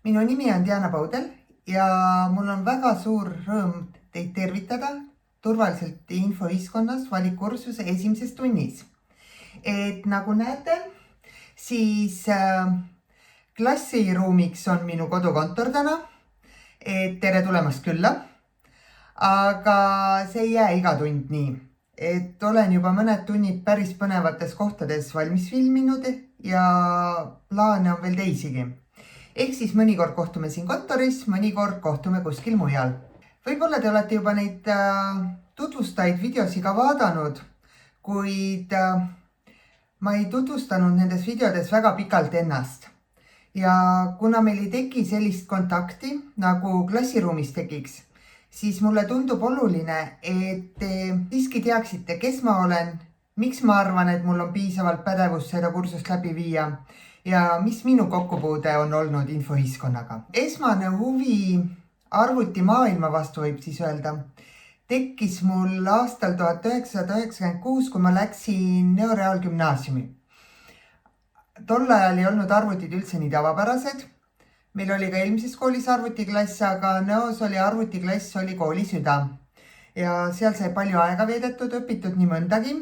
Minu nimi on Diana Paudel ja mul on väga suur rõõm teid tervitada turvaliselt infoühiskonnas valikkursuse esimeses tunnis. Et nagu näete, siis klassiruumiks on minu kodukontor täna. Tere tulemast külla. Aga see ei jää iga tund nii. Et olen juba mõned tunnid päris põnevates kohtades valmis filminud ja plaane on veel teisigi. Ehk siis mõnikord kohtume siin kontoris, mõnikord kohtume kuskil mujal. Võib-olla te olete juba neid tutvustajaid videosi ka vaadanud, kuid ma ei tutvustanud nendes videodes väga pikalt ennast. Ja kuna meil ei teki sellist kontakti, nagu klassiruumis tekiks, siis mulle tundub oluline, et te siiski teaksite, kes ma olen, miks ma arvan, et mul on piisavalt pädevust seda kursust läbi viia ja mis minu kokkupuude on olnud infoühiskonnaga. Esmane huvi arvuti maailma vastu võib siis öelda. Tekkis mul aastal 1996, kui ma läksin Neoreaalgümnaasiumi. Tol ajal ei olnud arvutid üldse nii tavapärased. Meil oli ka eelmises koolis arvutiklass, aga Neos oli arvutiklass, oli kooli süda. Ja seal sai palju aega veedetud, õpitud nii mõndagi.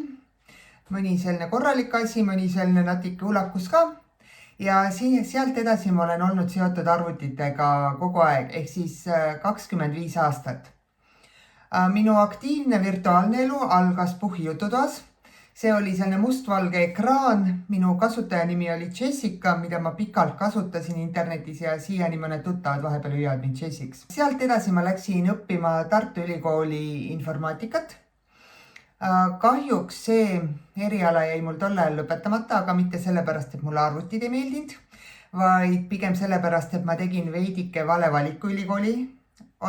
Mõni selline korralik asi, mõni selline natuke ulakus ka. Ja sealt edasi ma olen olnud seotud arvutitega kogu aeg, ehk siis 25 aastat. Minu aktiivne virtuaalne elu algas Puhhi jututoas. See oli selline mustvalge ekraan. Minu kasutaja nimi oli Jessica, mida ma pikalt kasutasin internetis ja siiani mõned tuttavad vahepeal hüüavad mind Jessiks. Sealt edasi ma läksin õppima Tartu Ülikooli informaatikat. Kahjuks see eriala jäi mul tol ajal lõpetamata, aga mitte sellepärast, et mulle arvutid ei meeldinud, vaid pigem sellepärast, et ma tegin veidike vale valiku ülikooli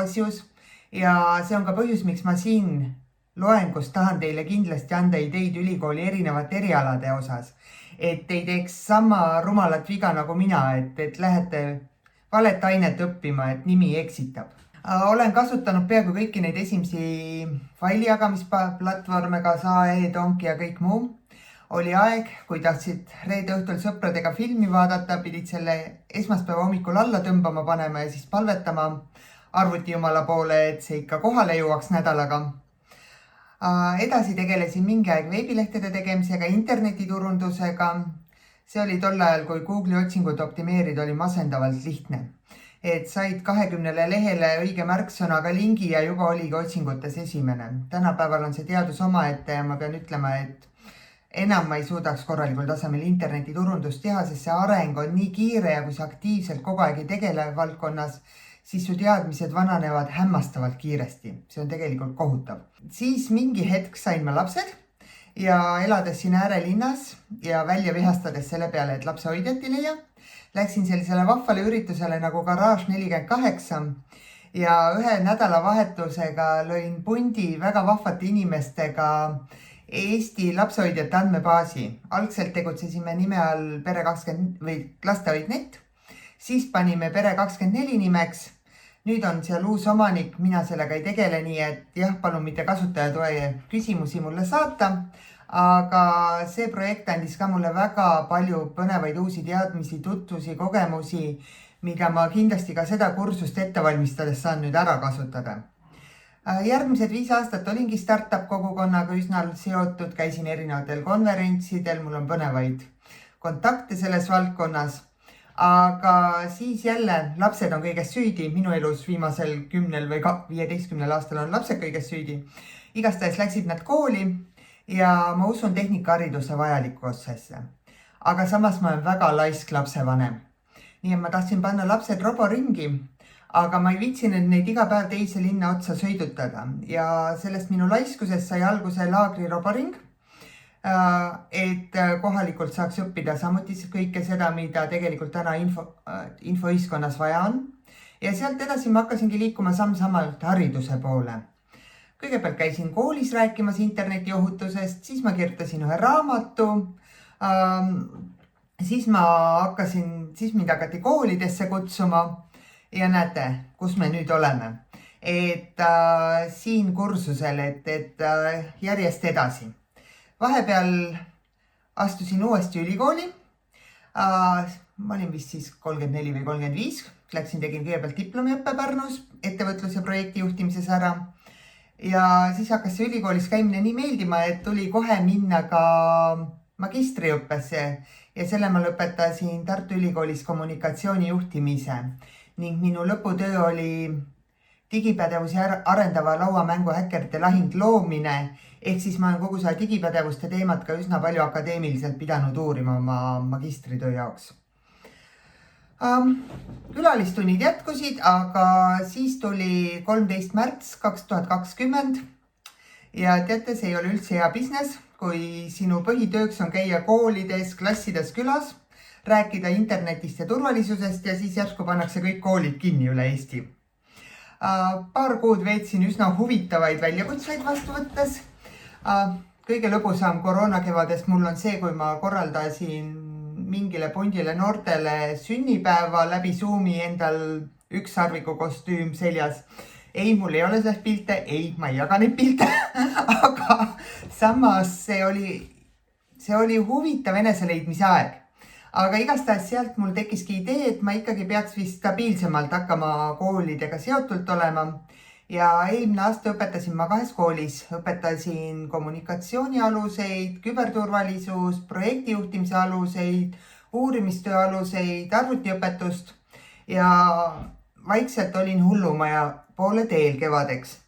asjus. Ja see on ka põhjus, miks ma siin loengus tahan teile kindlasti anda ideid ülikooli erinevate erialade osas. Et ei teeks sama rumalat viga nagu mina, et lähete valet ainet õppima, et nimi eksitab. Olen kasutanud peaaegu kõiki neid esimesi failijagamisplatvorme, ka SAE, Donki ja kõik muu. Oli aeg, kui tahtsid reede õhtul sõpradega filmi vaadata, pidid selle esmaspäeva hommikul alla tõmbama panema ja siis palvetama arvuti jumala poole, et see ikka kohale jõuaks nädalaga. Edasi tegelesin mingi aeg veebilehtede tegemisega, internetiturundusega. See oli tol ajal, kui Google'i otsingut optimeerida oli masendavalt lihtne. Et said 20 lehele õige märksõnaga lingi ja juba oligi otsingutes esimene. Tänapäeval on see teadus omaette ja ma pean ütlema, et enam ma ei suudaks korralikul tasemel internetiturundust teha, sest see areng on nii kiire ja kui sa aktiivselt kogu aeg ei tegele valdkonnas, siis su teadmised vananevad hämmastavalt kiiresti. See on tegelikult kohutav. Siis mingi hetk sain ma lapsed ja elades siin äärelinnas ja välja vihastades selle peale, et lapsehoidjat ei leia, läksin sellisele vahvale üritusele nagu Garage 48 ja ühe nädalavahetusega lõin pundi väga vahvate inimestega Eesti lapsehoidjate andmebaasi. Algselt tegutsesime nime all Pere20 või lastehoid.net, siis panime Pere24 nimeks. Nüüd on seal uus omanik, mina sellega ei tegele, nii et jah, palun mitte kasutajatoe küsimusi mulle saata. Aga see projekt andis ka mulle väga palju põnevaid uusi teadmisi, tutvusi, kogemusi, mida ma kindlasti ka seda kursust ette valmistades saan nüüd ära kasutada. Järgmised 5 aastat olingi startup kogukonnaga üsna seotud, käisin erinevatel konverentsidel, mul on põnevaid kontakte selles valdkonnas. Aga siis jälle lapsed on kõigest süüdi, minu elus viimasel 10 või 15 aastal on lapsed kõigest süüdi. Igastahes läksid nad kooli ja ma usun tehnikahariduse vajalikkusesse. Aga samas ma olen väga laisk lapsevanem. Nii et ma tahtsin panna lapsed roboringi, aga ma ei viitsinud neid iga päev teise linna otsa sõidutada. Ja sellest minu laiskusest sai alguse laagri roboring, et kohalikult saaks õppida samuti kõike seda, mida tegelikult täna infoühiskonnas vaja on. Ja sealt edasi ma hakkasingi liikuma samm-sammalt hariduse poole. Kõigepealt käisin koolis rääkimas internetiohutusest, siis ma kirjutasin ühe raamatu, siis mind hakati koolidesse kutsuma ja näete, kus me nüüd oleme. Et siin kursusel, et järjest edasi. Vahepeal astusin uuesti ülikooli, Ma olin vist siis 34 või 35, läksin tegin kõigepealt diplomiõppe Pärnus ettevõtlus- ja projektijuhtimises ära. Ja siis hakkas see ülikoolis käimine nii meeldima, et tuli kohe minna ka magistriõppesse ja selle ma lõpetasin Tartu Ülikoolis kommunikatsioonijuhtimise ning minu lõputöö oli digipädevusi arendava lauamängu häkkerite lahing loomine, ehk siis ma olen kogu seda digipädevuste teemat ka üsna palju akadeemiliselt pidanud uurima oma magistritöö jaoks. Külalistunnid jätkusid, aga siis tuli 13. märts 2020 ja teate, see ei ole üldse hea business, kui sinu põhitööks on käia koolides, klassides külas, rääkida internetist ja turvalisusest ja siis järsku pannakse kõik koolid kinni üle Eesti. Paar kuud veetsin üsna huvitavaid väljakutseid vastu võttes. Kõige lõbusam koroonakevadest mul on see, kui ma korraldasin mingile pundile noortele sünnipäeva läbi Zoomi endal ükssarviku kostüüm seljas. Ei, mul ei ole sellest pilte, ei, ma ei jaga neid pilte, aga samas see oli huvitav eneseleidmise aeg. Aga igastahes sealt mul tekkiski idee, et ma ikkagi peaks vist stabiilsemalt hakkama koolidega seotult olema. Ja eelmine aasta õpetasin ma 2 koolis. Õpetasin kommunikatsiooni aluseid, küberturvalisus, projektijuhtimise aluseid, uurimistöö aluseid, arvutiõpetust ja vaikselt olin hullumaja poole teel kevadeks.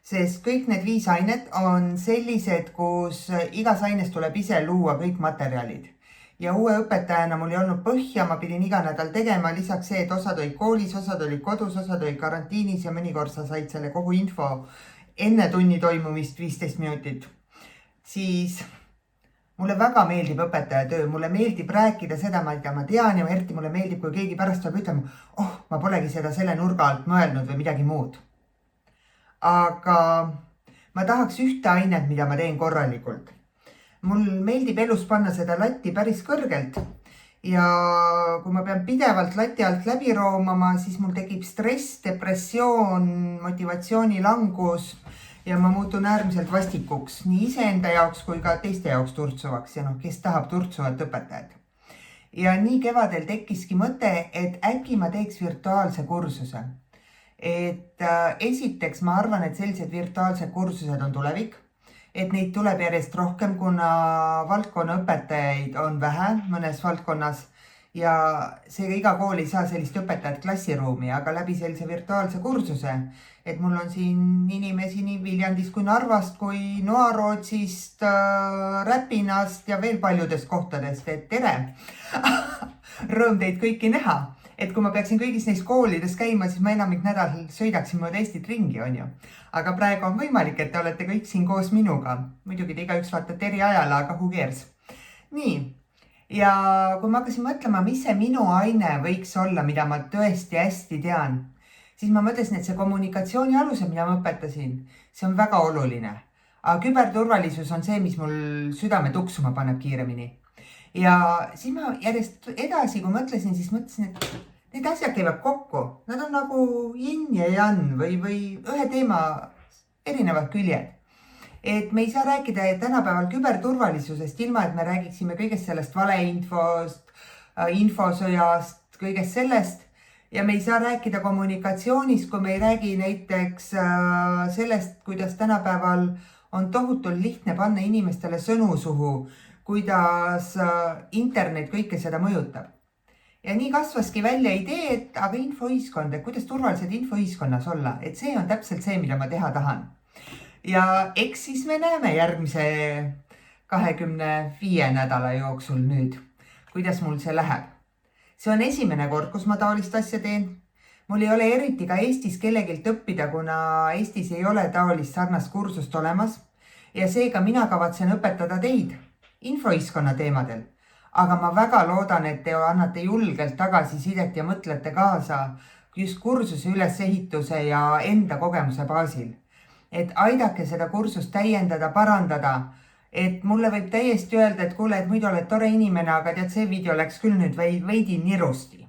Sest kõik need 5 ainet on sellised, kus igas aines tuleb ise luua kõik materjalid. Ja uue õpetajana mul ei olnud põhja, ma pidin iga nädal tegema, lisaks see, et osad olid koolis, osad olid kodus, osad olid karantiinis ja mõnikord sa said selle kogu info enne tunni toimumist 15 minutit. Siis mulle väga meeldib õpetaja töö, mulle meeldib rääkida seda, mida ma tean ja eriti mulle meeldib, kui keegi pärast tuleb ütlema, ma polegi seda selle nurga alt mõelnud või midagi muud. Aga ma tahaks ühte ainet, mida ma teen korralikult. Mul meeldib elus panna seda latti päris kõrgelt ja kui ma pean pidevalt lati alt läbi roomama, siis mul tekib stress, depressioon, motivatsiooni langus ja ma muutun äärmiselt vastikuks nii iseenda jaoks kui ka teiste jaoks turtsuvaks ja kes tahab turtsuvat õpetajat. Ja nii kevadel tekkiski mõte, et äkki ma teeks virtuaalse kursuse. Et esiteks ma arvan, et sellised virtuaalsed kursused on tulevik. Et neid tuleb järjest rohkem, kuna valdkonna õpetajaid on vähe mõnes valdkonnas ja seega iga kool ei saa sellist õpetajat klassiruumi, aga läbi sellise virtuaalse kursuse, et mul on siin inimesi nii Viljandist kui Narvast kui Noarootsist, Räpinast ja veel paljudest kohtadest, et tere! Rõõm teid kõiki näha! Et kui ma peaksin kõigis neis koolides käima, siis ma enamik nädal sõidaksin mööda Eestit ringi, on ju. Aga praegu on võimalik, et te olete kõik siin koos minuga. Muidugi te igaüks vaatate eri ajal, aga who cares. Nii, ja kui ma hakkasin mõtlema, mis see minu aine võiks olla, mida ma tõesti hästi tean, siis ma mõtlesin, et see kommunikatsiooni aluse, mida ma õpetasin, see on väga oluline. Aga küberturvalisus on see, mis mul südame tuksuma paneb kiiremini. Ja siis ma järjest edasi, kui mõtlesin, siis mõtlesin, et need asjad käivad kokku. Nad on nagu yin ja yang või ühe teema erinevad küljed. Et me ei saa rääkida tänapäeval küberturvalisusest ilma, et me räägiksime kõigest sellest valeinfost, infosõjast, kõigest sellest. Ja me ei saa rääkida kommunikatsioonist, kui me ei räägi näiteks sellest, kuidas tänapäeval on tohutult lihtne panna inimestele sõnu suhu, kuidas internet kõike seda mõjutab. Ja nii kasvaski välja idee, et aga infoühiskond, et kuidas turvaliselt infoühiskonnas olla, et see on täpselt see, mida ma teha tahan. Ja eks siis me näeme järgmise 25 nädala jooksul nüüd, kuidas mul see läheb. See on esimene kord, kus ma taolist asja teen. Mul ei ole eriti ka Eestis kellegilt õppida, kuna Eestis ei ole taolist sarnast kursust olemas ja seega mina kavatsen õpetada teid infoühiskonna teemadel. Aga ma väga loodan, et te annate julgelt tagasisidet ja mõtlete kaasa just kursuse ülesehituse ja enda kogemuse baasil. Et aidake seda kursust täiendada, parandada, et mulle võib täiesti öelda, et kuule, et muidu oled tore inimene, aga tead, see video läks küll nüüd veidi nirusti.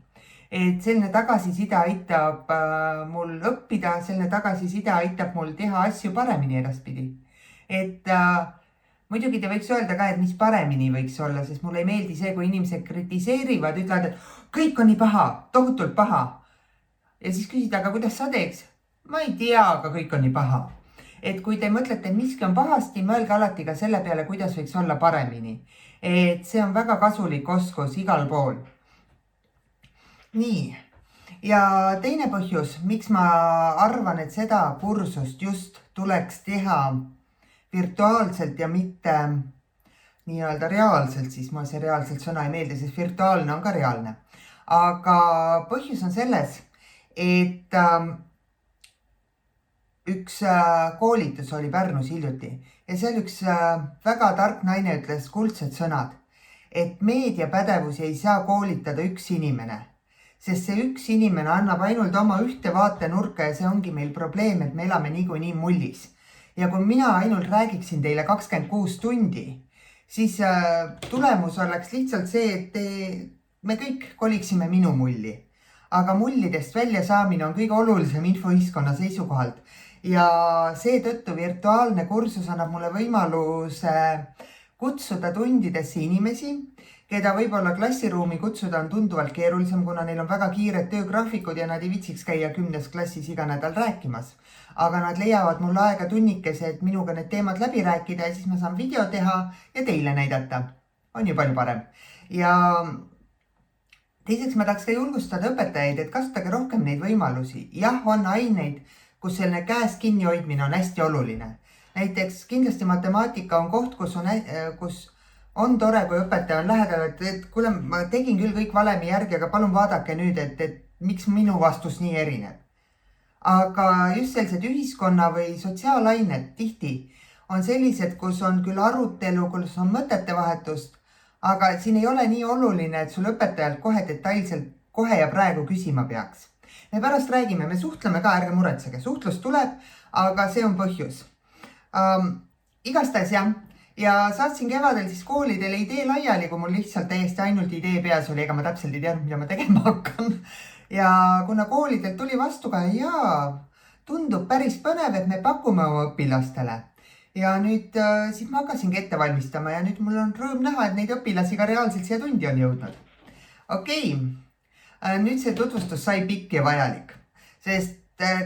Et selline tagasiside aitab mul õppida, selline tagasiside aitab mul teha asju paremini edaspidi. Et muidugi te võiks öelda ka, et mis paremini võiks olla, sest mulle ei meeldi see, kui inimesed kritiseerivad, ütlevad, et kõik on nii paha, tohutult paha. Ja siis küsida, aga kuidas sa teeks? Ma ei tea, aga kõik on nii paha. Et kui te mõtlete, et miski on pahasti, mõelge alati ka selle peale, kuidas võiks olla paremini. Et see on väga kasulik oskus igal pool. Nii. Ja teine põhjus, miks ma arvan, et seda kursust just tuleks teha virtuaalselt ja mitte nii-öelda reaalselt, siis mulle see reaalselt sõna ei meeldi, sest virtuaalne on ka reaalne. Aga põhjus on selles, et üks koolitus oli Pärnus hiljuti ja seal üks väga tark naine ütles kuldsed sõnad, et meediapädevusi ei saa koolitada üks inimene, sest see üks inimene annab ainult oma ühte vaatenurka ja see ongi meil probleem, et me elame niikuinii mullis. Ja kui mina ainult räägiksin teile 26 tundi, siis tulemus oleks lihtsalt see, et me kõik koliksime minu mulli. Aga mullidest välja saamine on kõige olulisem infoühiskonna seisukohalt. Ja seetõttu virtuaalne kursus annab mulle võimaluse kutsuda tundidesse inimesi, keda võib-olla klassiruumi kutsuda on tunduvalt keerulisem, kuna neil on väga kiired töögraafikud ja nad ei viitsiks käia 10. klassis iga nädal rääkimas. Aga nad leiavad mul aega tunnikese, et minuga need teemad läbi rääkida ja siis ma saan video teha ja teile näidata. On ju palju parem. Ja teiseks ma tahaks ka julgustada õpetajaid, et kasutage rohkem neid võimalusi. Jah, on aineid, kus selline käest kinni hoidmine on hästi oluline. Näiteks kindlasti matemaatika on koht, kus on tore, kui õpetaja on lähedal, et kuule, ma tegin küll kõik valemi järgi, aga palun vaadake nüüd, et miks minu vastus nii erineb. Aga just sellised ühiskonna või sotsiaalained tihti on sellised, kus on küll arutelu, kus on mõtete vahetust, aga siin ei ole nii oluline, et sul õpetajalt kohe detailselt kohe ja praegu küsima peaks. Me pärast räägime, me suhtleme ka, ärge muretsege, suhtlus tuleb, aga see on põhjus. Igastahes jah, ja saatsin kevadel siis koolidele idee laiali, kui mul lihtsalt täiesti ainult idee peas oli, ega ma täpselt ei teadnud, mida ma tegema hakkan. Ja kuna koolidelt tuli vastu ka, tundub päris põnev, et me pakume oma õpilastele. Ja nüüd siis ma hakkasingi ette valmistama ja nüüd mul on rõõm näha, et neid õpilasi ka reaalselt siia tundi on jõudnud. Okei, nüüd see tutvustus sai pikk ja vajalik, sest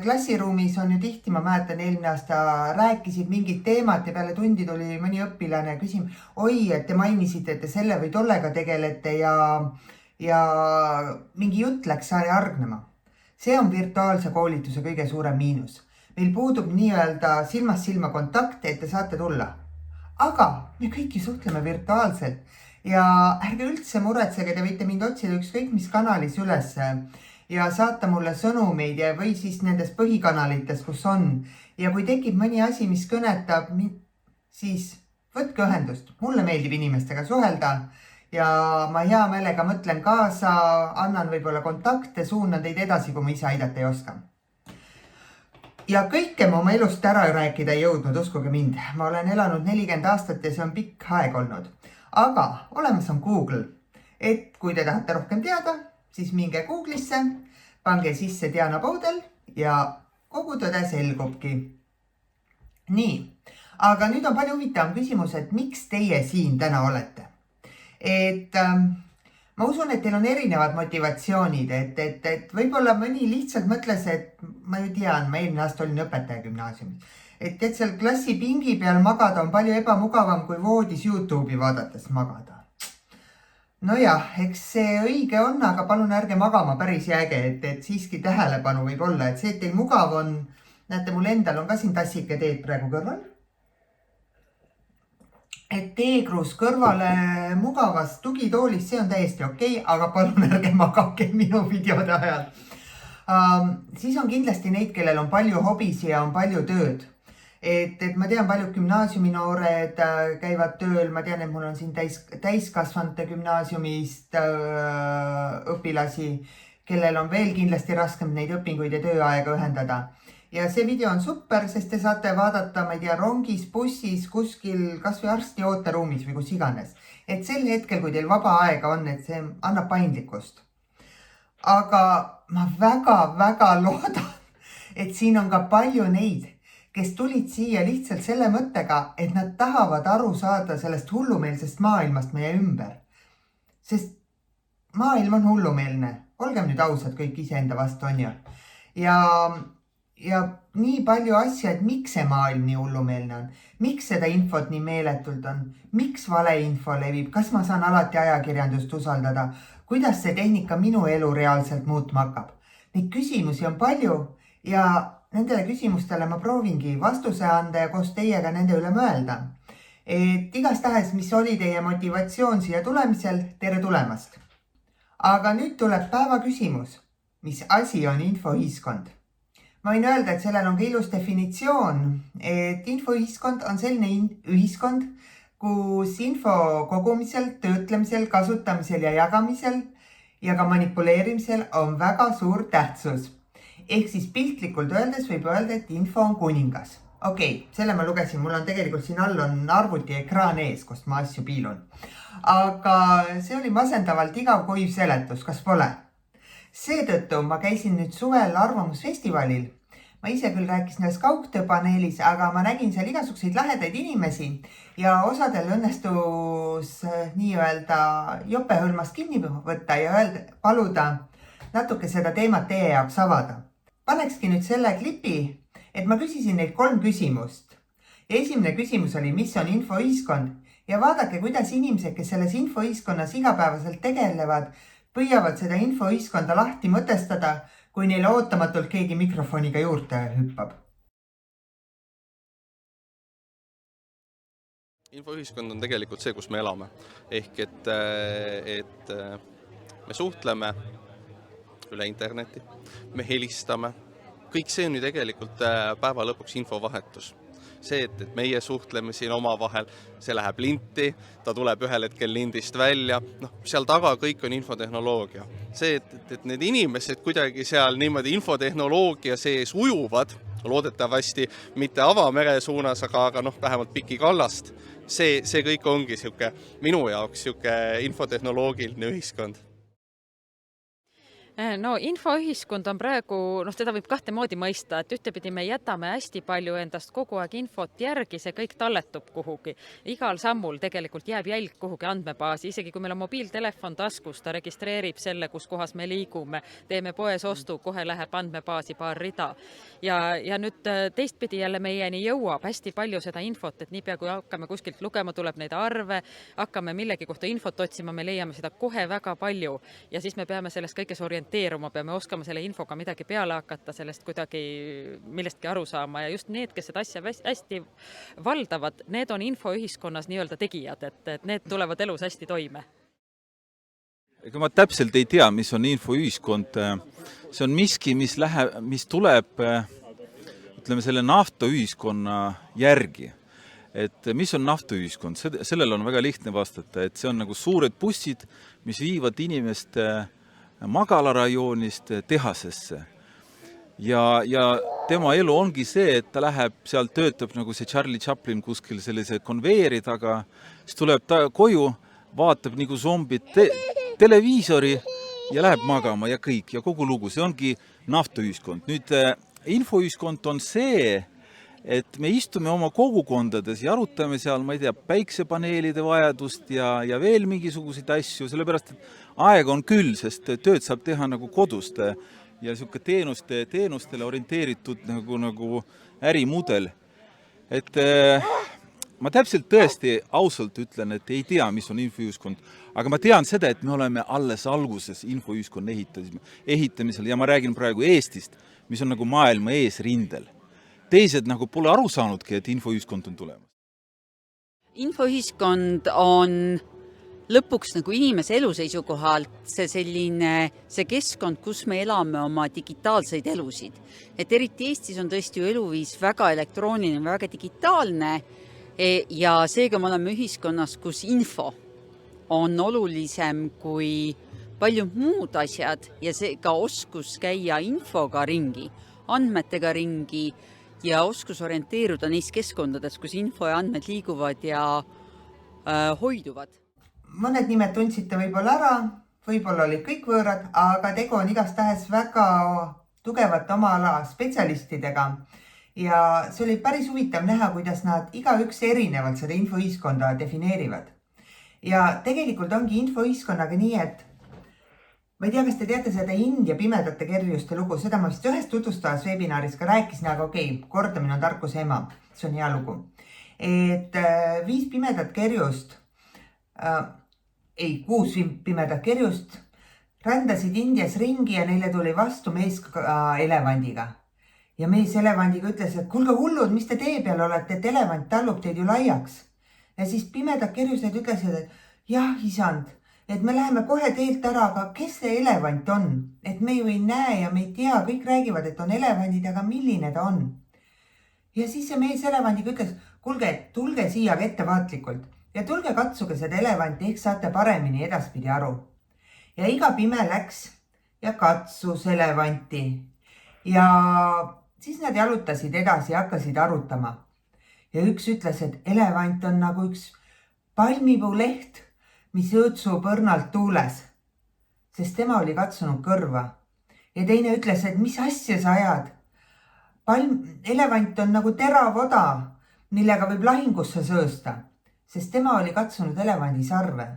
klassiruumis on ju tihti, ma mäletan, eelmine aasta rääkisid mingid teemat ja peale tundi tuli mõni õpilane ja küsim, oi, et te mainisite, et te selle või tollega tegelete ja mingi jutt läks järgnema. See on virtuaalse koolituse kõige suurem miinus. Meil puudub nii-öelda silmast silma kontakt, et te saate tulla. Aga me kõik ju suhtleme virtuaalselt ja ärge üldse muretsege, te võite mind otsida ükskõik mis kanalis üles ja saata mulle sõnumeid või siis nendes põhikanalites, kus on. Ja kui tekib mõni asi, mis kõnetab, siis võtke ühendust. Mulle meeldib inimestega suhelda ja ma hea meelega mõtlen kaasa, annan võib-olla kontakte, suunan teid edasi, kui ma ise aidata ei oska. Ja kõike ma oma elust ära rääkida ei jõudnud, uskuge mind. Ma olen elanud 40 aastat ja see on pikk aeg olnud. Aga olemas on Google. Et kui te tahate rohkem teada, siis minge Google'isse, pange sisse Diana Poudel ja kogu tõde selgubki. Nii, aga nüüd on palju huvitavam küsimus, et miks teie siin täna olete? Et ma usun, et teil on erinevad motivatsioonid, et võib-olla mõni lihtsalt mõtles, et ma ju tean, ma eelmine aasta olin õpetaja gümnaasiumis. Et seal klassi pingi peal magada on palju ebamugavam kui voodis YouTube'i vaadates magada. Nojah, eks see õige on, aga palun ärge magama päris jääge, et siiski tähelepanu võib olla, et see, et teil mugav on, näete, mul endal on ka siin tassike teed praegu kõrval. Et teekruus kõrvale mugavast tugitoolist, see on täiesti okei, aga palun ärge magake minu videode ajal. Siis on kindlasti neid, kellel on palju hobisi ja on palju tööd. Et ma tean, paljud gümnaasiuminoored käivad tööl, ma tean, et mul on siin täiskasvanute gümnaasiumist õpilasi, kellel on veel kindlasti raskem neid õpinguid ja tööaega ühendada. Ja see video on super, sest te saate vaadata, ma ei tea, rongis, bussis, kuskil, kas või arsti ooteruumis või kus iganes. Et sel hetkel, kui teil vaba aega on, et see annab paindlikkust. Aga ma väga loodan, et siin on ka palju neid, kes tulid siia lihtsalt selle mõttega, et nad tahavad aru saada sellest hullumeelsest maailmast meie ümber. Sest maailm on hullumeelne. Olgem nüüd ausad kõik iseenda vastu, on ju. Ja nii palju asju, et miks see maailm nii hullumeelne on? Miks seda infot nii meeletult on? Miks valeinfo levib? Kas ma saan alati ajakirjandust usaldada? Kuidas see tehnika minu elu reaalselt muutma hakkab? Neid küsimusi on palju ja nendele küsimustele ma proovingi vastuse anda ja koos teiega nende üle mõelda. Et igastahes, mis oli teie motivatsioon siia tulemisel, tere tulemast. Aga nüüd tuleb päeva küsimus. Mis asi on infoühiskond? Ma võin öelda, et sellel on ka ilus definitsioon, et infoühiskond on selline ühiskond, kus info kogumisel, töötlemisel, kasutamisel ja jagamisel ja ka manipuleerimisel on väga suur tähtsus. Ehk siis piltlikult öeldes võib öelda, et info on kuningas. Okei, selle ma lugesin, mul on tegelikult siin all on arvuti ekraan ees, kust ma asju piilun. Aga see oli masendavalt igav kuiv seletus, kas pole? Seetõttu ma käisin nüüd suvel arvamusfestivalil. Ma ise küll rääkisin ühes kaugtööpaneelis, aga ma nägin seal igasuguseid lahedaid inimesi ja osadel õnnestus nii-öelda jopehõlmast kinni võtta ja paluda natuke seda teemat teie jaoks avada. Panekski nüüd selle klipi, et ma küsisin neid 3 küsimust. Ja esimene küsimus oli, mis on infoühiskond ja vaadake, kuidas inimesed, kes selles infoühiskonnas igapäevaselt tegelevad, püüavad seda infoühiskonda lahti mõtestada, kui neile ootamatult keegi mikrofoniga juurde hüppab. Infoühiskond on tegelikult see, kus me elame. Ehk et me suhtleme üle interneti, me helistame. Kõik see on ju tegelikult päeva lõpuks infovahetus. See, et meie suhtleme siin omavahel, see läheb linti, ta tuleb ühel hetkel lindist välja. Seal taga kõik on infotehnoloogia. See, et need inimesed kuidagi seal niimoodi infotehnoloogia sees ujuvad, loodetavasti mitte avamere suunas, aga vähemalt Piki kallast, see kõik ongi minu jaoks infotehnoloogiline ühiskond. No infoühiskond on praegu, seda võib kahte moodi mõista, et ühtepidi me jätame hästi palju endast kogu aeg infot järgi, see kõik talletub kuhugi. Igal sammul tegelikult jääb jälg kuhugi andmebaasi, isegi kui meil on mobiiltelefon taskus, ta registreerib selle, kus kohas me liigume, teeme poes ostu, kohe läheb andmebaasi paar rida. Ja nüüd teistpidi jälle meieni jõuab hästi palju seda infot, et niipea kui hakkame kuskilt lugema, tuleb neid arve, hakkame millegi kohta infot otsima, me leiame seda kohe väga palju ja siis me peame sellest kõiges orienteeruma, peame oskama selle infoga midagi peale hakata, sellest kuidagi millestki aru saama ja just need, kes seda asja hästi valdavad, need on infoühiskonnas nii-öelda tegijad, et need tulevad elus hästi toime. Ega ma täpselt ei tea, mis on infoühiskond. See on miski, mis tuleb ütleme, selle naftaühiskonna järgi. Et mis on naftaühiskond? Sellel on väga lihtne vastata, et see on nagu suured bussid, mis viivad inimeste magalarajoonist tehasesse. Ja tema elu ongi see, et ta läheb, seal töötab nagu see Charlie Chaplin kuskil sellise konveeri taga, siis tuleb ta koju, vaatab nagu zombid televiisori ja läheb magama ja kõik ja kogu lugu. See ongi naftaühiskond. Nüüd infoühiskond on see, et me istume oma kogukondades ja arutame seal, ma ei tea, päiksepaneelide vajadust ja veel mingisuguseid asju, sellepärast, et aeg on küll, sest tööd saab teha nagu kodust ja siuke teenustele orienteeritud nagu ärimudel. Et ma täpselt tõesti ausalt ütlen, et ei tea, mis on infoühiskond, aga ma tean seda, et me oleme alles alguses infoühiskonna ehitamisel ja ma räägin praegu Eestist, mis on nagu maailma eesrindel. Teised nagu pole aru saanudki, et infoühiskond on tulemas. Infoühiskond on lõpuks nagu inimese eluseisukohalt see keskkond, kus me elame oma digitaalseid elusid. Et eriti Eestis on tõesti ju eluviis väga elektrooniline, väga digitaalne ja seega me oleme ühiskonnas, kus info on olulisem kui palju muud asjad ja see ka oskus käia infoga ringi, andmetega ringi ja oskus orienteeruda neis keskkondades, kus info ja andmed liiguvad ja hoiduvad. Mõned nimed tundsite võib-olla ära, võib-olla olid kõik võõrad, aga tegu on igastahes väga tugevat oma ala spetsialistidega, ja see oli päris huvitav näha, kuidas nad igaüks erinevalt seda infoühiskonda defineerivad. Ja tegelikult ongi infoühiskonnaga nii, et ma ei tea, kas te teate seda India pimedate kerjuste lugu, seda ma vist ühes tutvustavas webinaaris ka rääkisin, aga okei, kordamine on tarkuse ema, see on hea lugu. Et 5 pimedat kerjust, 6 pimedat kerjust rändasid Indias ringi ja neile tuli vastu mees elevandiga. Ja mees elevandiga ütles, et kuulge hullud, mis te tee peal olete, et elevant tallub teid ju laiaks. Ja siis pimedad kerjused ütlesid, et jah, isand, et me läheme kohe teelt ära, aga kes see elevant on? Et me ju ei näe ja me ei tea, kõik räägivad, et on elevandid, aga milline ta on? Ja siis see mees elevandiga ütles, kuulge, tulge siia ettevaatlikult ja tulge katsuge seda elevanti, ehk saate paremini edaspidi aru. Ja iga pime läks ja katsus elevanti. Ja siis nad jalutasid edasi ja hakkasid arutama. Ja üks ütles, et elevant on nagu üks palmipuuleht, mis õõtsub õrnalt tuules, sest tema oli katsunud kõrva. Ja teine ütles, et mis asja sa ajad? Elevant on nagu terav oda, millega võib lahingusse söösta, sest tema oli katsunud elevandi sarve.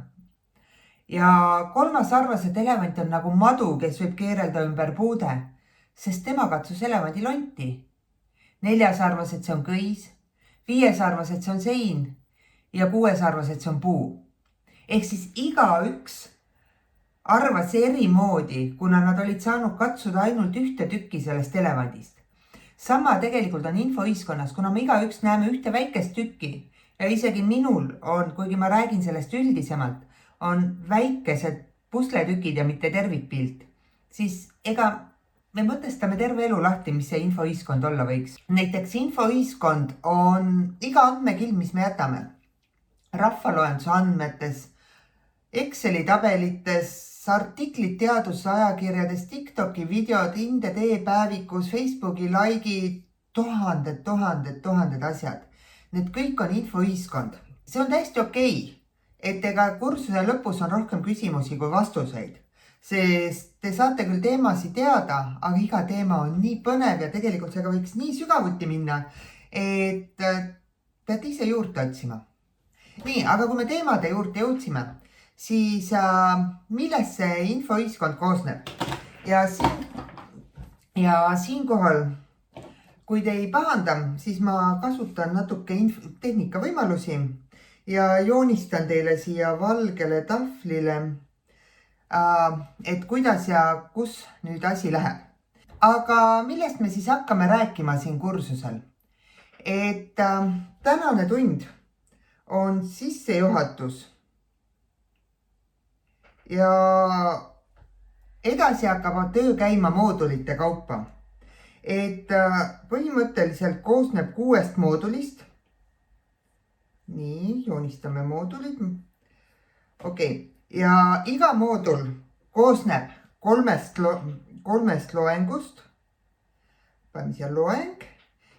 Ja kolmas arvas, et elevant on nagu madu, kes võib keerelda ümber puude, sest tema katsus elevandi lonti. 4. arvas, et see on kõis, 5. arvas, et see on sein ja 6. arvas, et see on puu. Ehk siis igaüks arvas erimoodi, kuna nad olid saanud katsuda ainult ühte tükki sellest elevandist. Sama tegelikult on infoühiskonnas, kuna me igaüks näeme ühte väikest tükki ja isegi minul on, kuigi ma räägin sellest üldisemalt, on väikesed pusletükid ja mitte tervikpilt, siis ega me mõtestame terve elu lahti, mis see infoühiskond olla võiks. Näiteks infoühiskond on iga andmekild, mis me jätame. Rahvaloenduse andmetes, Exceli tabelites, artiklid teadusajakirjades, TikToki videod, Inde e-päevikus, Facebooki likeid, tuhanded asjad. Need kõik on infoühiskond. See on täiesti okei, et ega kursuse lõpus on rohkem küsimusi kui vastuseid. Sest te saate küll teemasid teada, aga iga teema on nii põnev ja tegelikult seega võiks nii sügavuti minna, et peate ise juurde otsima. Nii, aga kui me teemade juurde jõudsime, siis millest see infoühiskond koosneb? Ja siinkohal, kui te ei pahanda, siis ma kasutan natuke tehnika võimalusi ja joonistan teile siia valgele tahvlile, et kuidas ja kus nüüd asi läheb. Aga millest me siis hakkame rääkima siin kursusel? Et tänane tund on sissejuhatus ja edasi hakkavad töö käima moodulite kaupa. Et põhimõtteliselt koosneb 6 moodulist. Nii, joonistame moodulid. Okei. Ja iga moodul koosneb 3 loengust. Paneme siia loeng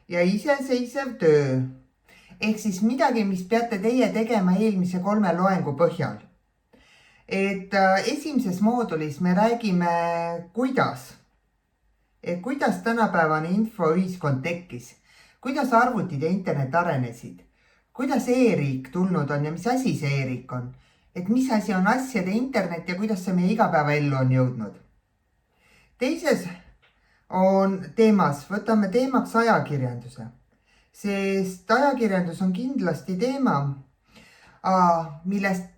ja iseseisev töö. Ehk siis midagi, mis peate teie tegema eelmise 3 loengu põhjal. Et esimeses moodulis me räägime, kuidas tänapäevane infoühiskond tekkis, kuidas arvutid ja internet arenesid, kuidas e-riik tulnud on ja mis asi see e-riik on, et mis asi on asjade internet ja kuidas see meie igapäevaellu on jõudnud. Teises on teemas, võtame teemaks ajakirjanduse, sest ajakirjandus on kindlasti teema, millest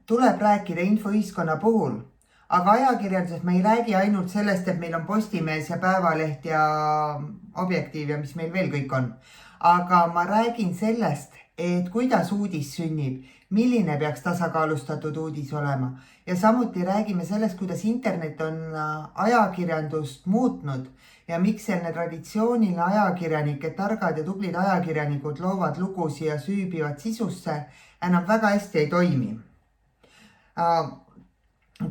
tuleb rääkida infoühiskonna puhul. Aga ajakirjanduses me ei räägi ainult sellest, et meil on Postimees ja Päevaleht ja Objektiiv ja mis meil veel kõik on. Aga ma räägin sellest, et kuidas uudis sünnib, milline peaks tasakaalustatud uudis olema. Ja samuti räägime sellest, kuidas internet on ajakirjandust muutnud ja miks selline traditsiooniline ajakirjanike, targad ja tublid ajakirjanikud loovad lugusi ja süübivad sisusse, enam väga hästi ei toimi.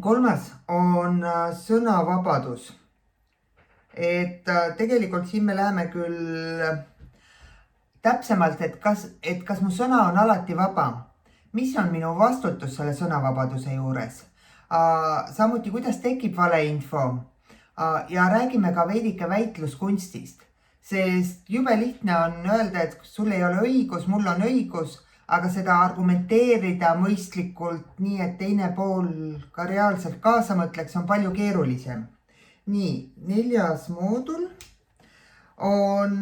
3. on sõnavabadus. Et tegelikult siin me läheme küll täpsemalt, et kas mu sõna on alati vaba. Mis on minu vastutus selle sõnavabaduse juures? Samuti, kuidas tekib valeinfo? Ja räägime ka veidike väitluskunstist, sest jube lihtne on öelda, et sul ei ole õigus, mul on õigus, aga seda argumenteerida mõistlikult nii, et teine pool ka reaalselt kaasa mõtleks, on palju keerulisem. Nii, 4. moodul on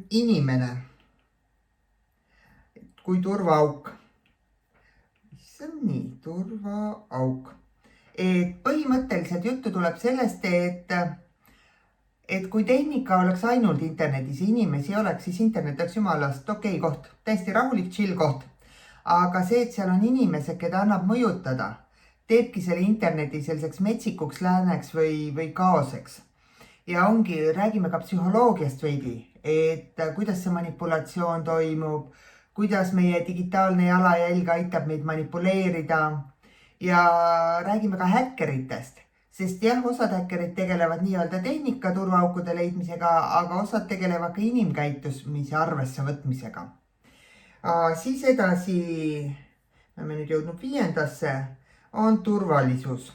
inimene kui turvaauk. See on nii, turvaauk. Põhimõtteliselt juttu tuleb sellest, et kui tehnika oleks ainult internetis, inimesi oleks, siis internet oleks jumalast okei koht, täiesti rahulik, chill koht. Aga see, et seal on inimesed, keda annab mõjutada, teebki selle interneti selliseks metsikuks lääneks või kaoseks. Ja räägime ka psühholoogiast veidi, et kuidas see manipulatsioon toimub, kuidas meie digitaalne jalajälg aitab meid manipuleerida ja räägime ka häkkeritest. Sest jah, osad häkkerid tegelevad nii-öelda tehnika turvaaukude leidmisega, aga osad tegelevad ka inimkäitumise arvesse võtmisega. Siis edasi, me oleme nüüd jõudnud 5. on turvalisus.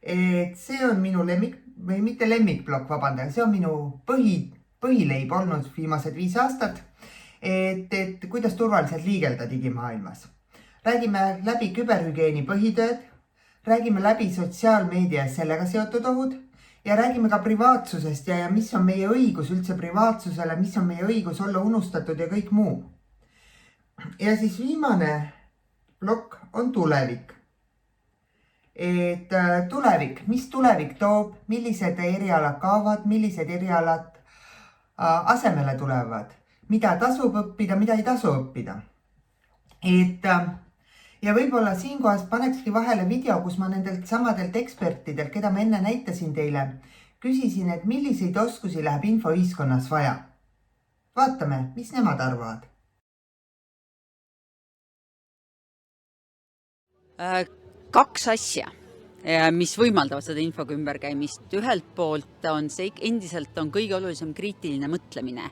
Et see on minu või mitte lemmikblokk, vabandage, see on minu põhileib olnud viimased 5 aastat, et kuidas turvaliselt liigelda digimaailmas. Räägime läbi küberhügieeni põhitööd, räägime läbi sotsiaalmeedia sellega seotud ohud ja räägime ka privaatsusest ja mis on meie õigus üldse privaatsusele, mis on meie õigus olla unustatud ja kõik muu. Ja siis viimane plokk on tulevik. Et tulevik, mis tulevik toob, millised erialad kaovad, millised erialad asemele tulevad, mida tasub õppida, mida ei tasu õppida. Ja võib-olla siinkohas panekski vahele video, kus ma nendelt samadelt ekspertidelt, keda ma enne näitasin teile, küsisin, et milliseid oskusi läheb infoühiskonnas vaja. Vaatame, mis nemad arvavad. Kaks asja, mis võimaldavad seda infoga ümberkäimist. Ühelt poolt on see endiselt on kõige olulisem kriitiline mõtlemine.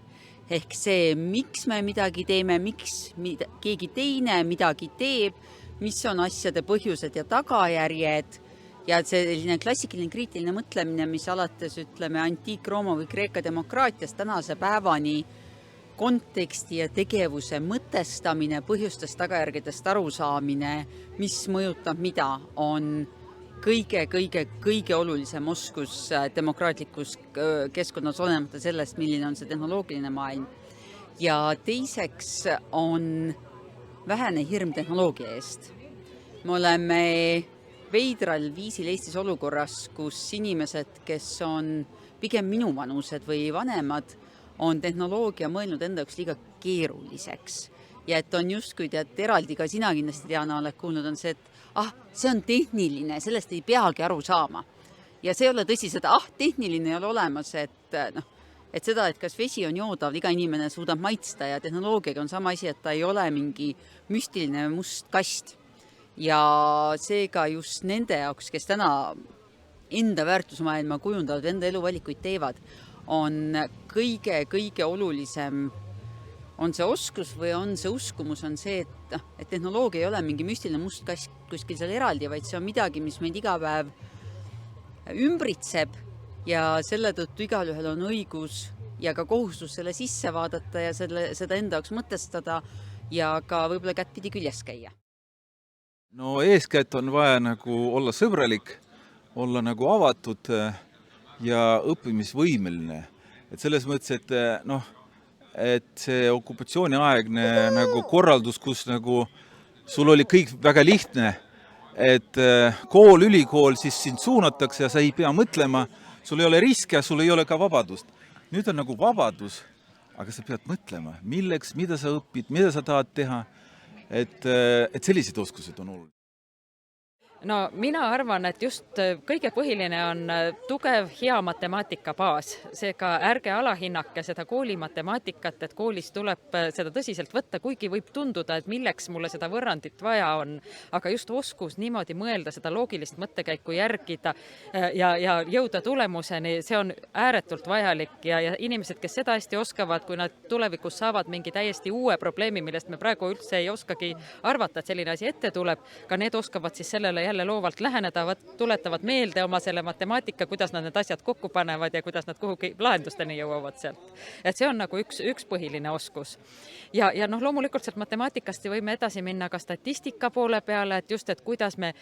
Ehk see, miks me midagi teeme, miks keegi teine midagi teeb, mis on asjade põhjused ja tagajärjed ja selline klassikaline kriitiline mõtlemine, mis alates, ütleme, antiik-Rooma või Kreeka demokraatiast tänase päevani konteksti ja tegevuse mõtestamine, põhjustest tagajärgedest arusaamine, mis mõjutab mida, on kõige olulisem oskus demokraatlikus keskkonnas, olenemata sellest, milline on see tehnoloogiline maailm. Ja teiseks on vähene hirm tehnoloogia eest. Me oleme veidral viisil Eestis olukorras, kus inimesed, kes on pigem minuvanused või vanemad, on tehnoloogia mõelnud enda jaoks liiga keeruliseks. Ja et on justkui eraldi, ka sina kindlasti Diana oled kuulnud, on see, et see on tehniline, sellest ei peagi aru saama. Ja see ei ole tõsi, seda tehniline ei ole olemas, et seda, et kas vesi on joodav, iga inimene suudab maitsta ja tehnoloogiaga on sama asi, et ta ei ole mingi müstiline must kast. Ja seega just nende jaoks, kes täna enda väärtusmaailma kujundavad, enda eluvalikuid teevad, on kõige olulisem, on see oskus või on see uskumus, on see, et tehnoloogia ei ole mingi müstiline must kast kuskil seal eraldi, vaid see on midagi, mis meid iga päev ümbritseb ja selle tõttu igal ühel on õigus ja ka kohustus selle sisse vaadata ja seda enda jaoks mõtestada ja ka võib-olla kättpidi küljes käia. No eeskätt on vaja nagu olla sõbralik, olla nagu avatud ja õppimisvõimeline. Et selles mõttes, et see okupatsiooniaegne nagu korraldus, kus nagu sul oli kõik väga lihtne, et kool, ülikool, siis sind suunatakse ja sa ei pea mõtlema, sul ei ole riski ja sul ei ole ka vabadust. Nüüd on nagu vabadus, aga sa pead mõtlema, milleks, mida sa õpid, mida sa tahad teha, et sellised oskused on olulised. No mina arvan, et just kõige põhiline on tugev, hea matemaatika baas. Seega ärge alahinnake seda kooli matemaatikat, et koolis tuleb seda tõsiselt võtta, kuigi võib tunduda, et milleks mulle seda võrrandit vaja on. Aga just oskus niimoodi mõelda, seda loogilist mõttekäiku järgida ja jõuda tulemuseni, see on ääretult vajalik ja inimesed, kes seda hästi oskavad, kui nad tulevikus saavad mingi täiesti uue probleemi, millest me praegu üldse ei oskagi arvata, et selline asi ette tuleb, ka need oskavad siis sellele jälle loovalt läheneda, tuletavad meelde oma selle matemaatika, kuidas nad need asjad kokku panevad ja kuidas nad kuhugi lahendusteni jõuavad sealt. Et see on nagu üks põhiline oskus. Ja loomulikult sealt matemaatikast võime edasi minna ka statistika poole peale, et just, et kuidas me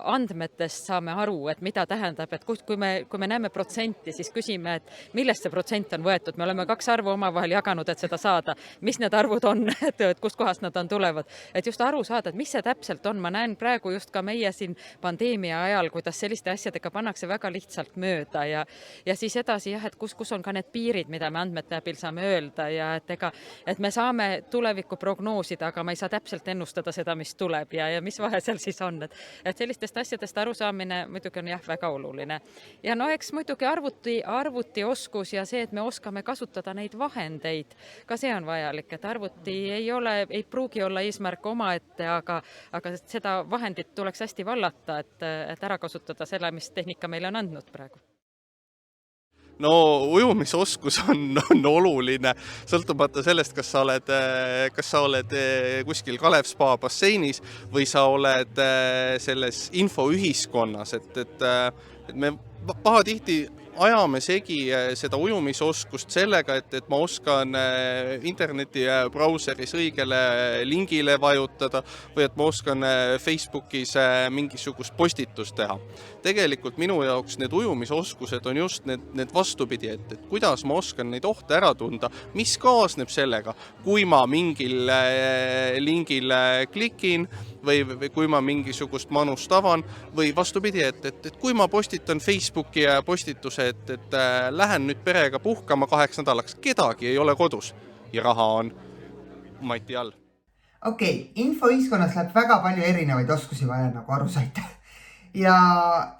andmetest saame aru, et mida tähendab, et kui me näeme protsenti, siis küsime, et millest see protsent on võetud. Me oleme 2 arvu omavahel jaganud, et seda saada. Mis need arvud on, et kust kohast nad on tulevad. Et just aru saada, et mis see täpselt on. Ma näen praegu just ka meie siin pandeemia ajal, kuidas selliste asjadega pannakse väga lihtsalt mööda ja siis edasi jah, et kus on ka need piirid, mida me andmete abil saame öelda ja et me saame tulevikku prognoosida, aga ma ei saa täpselt ennustada seda, mis tuleb ja mis vahe seal siis on. Et sellistest asjadest arusaamine muidugi on jah väga oluline. Ja eks muidugi arvutioskus ja see, et me oskame kasutada neid vahendeid, ka see on vajalik, et arvuti ei pruugi olla eesmärk omaette, aga seda vahendit tuleks hästi vallata, et ära kasutada selle, mis tehnika meile on andnud praegu. No ujumisoskus on oluline, sõltumata sellest, kas sa oled kuskil Kalev Spa basseinis või sa oled selles infoühiskonnas, et me pahatihti ajame segi seda ujumisoskust sellega, et ma oskan interneti brauseris õigele lingile vajutada või et ma oskan Facebookis mingisugust postitust teha. Tegelikult minu jaoks need ujumisoskused on just need vastupidi, et kuidas ma oskan neid ohte ära tunda, mis kaasneb sellega, kui ma mingil lingil klikin või kui ma mingisugust manust avan või vastupidi, et kui ma postitan Facebooki postituse, et lähen nüüd perega puhkama 8 nädalaks, kedagi ei ole kodus ja raha on mati all. Okei, infoühiskonnas läheb väga palju erinevaid oskusi vaja, nagu aru saite. Ja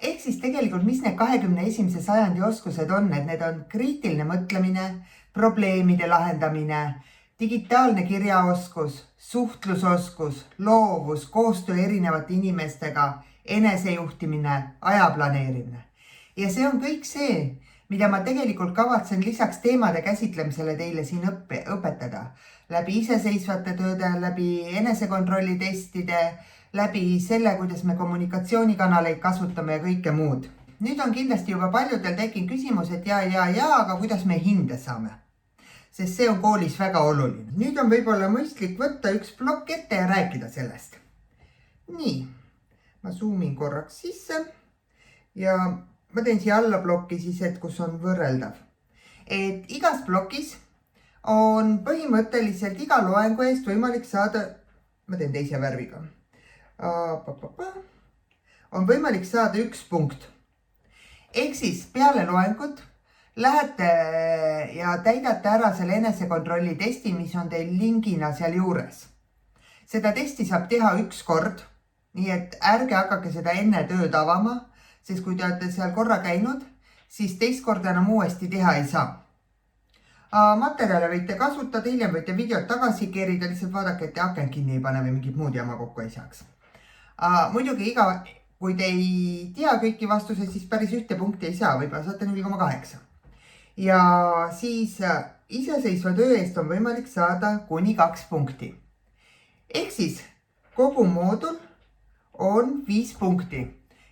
ehk siis tegelikult, mis need 21. sajandi oskused on, et need on kriitiline mõtlemine, probleemide lahendamine, digitaalne kirjaoskus, suhtlusoskus, loovus, koostöö erinevate inimestega, enesejuhtimine, ajaplaneerimine. Ja see on kõik see, mida ma tegelikult kavatsen lisaks teemade käsitlemisele teile siin õpetada. Läbi iseseisvate tööde, läbi enesekontrolli testide, läbi selle, kuidas me kommunikatsioonikanaleid kasutame ja kõike muud. Nüüd on kindlasti juba paljudel tekkinud küsimus, et aga kuidas me hinde saame? Sest see on koolis väga oluline. Nüüd on võib-olla mõistlik võtta üks plokk ette ja rääkida sellest. Nii, ma zoomin korraks sisse ja ma teen siia alla plokki siis, et kus on võrreldav. Et igas plokis on põhimõtteliselt iga loengu eest võimalik saada, ma teen teise värviga, on võimalik saada 1 punkt. Ehk siis peale loengut lähete ja täidate ära selle enesekontrolli testi, mis on teil lingina seal juures. Seda testi saab teha 1 kord, nii et ärge hakake seda enne tööd avama, sest kui te olete seal korra käinud, siis teist korda enam uuesti teha ei saa. Materjale võite kasutada, hiljem võite videot tagasi keerida, lihtsalt vaadake, et te aken kinni ei pane või mingid muud jama kokku ei saaks. Muidugi kui te ei tea kõiki vastuseid, siis päris 1 punkti ei saa, võib-olla saate 0,8. Ja siis iseseisva töö eest on võimalik saada kuni 2 punkti. Ehk siis kogu moodul on 5 punkti.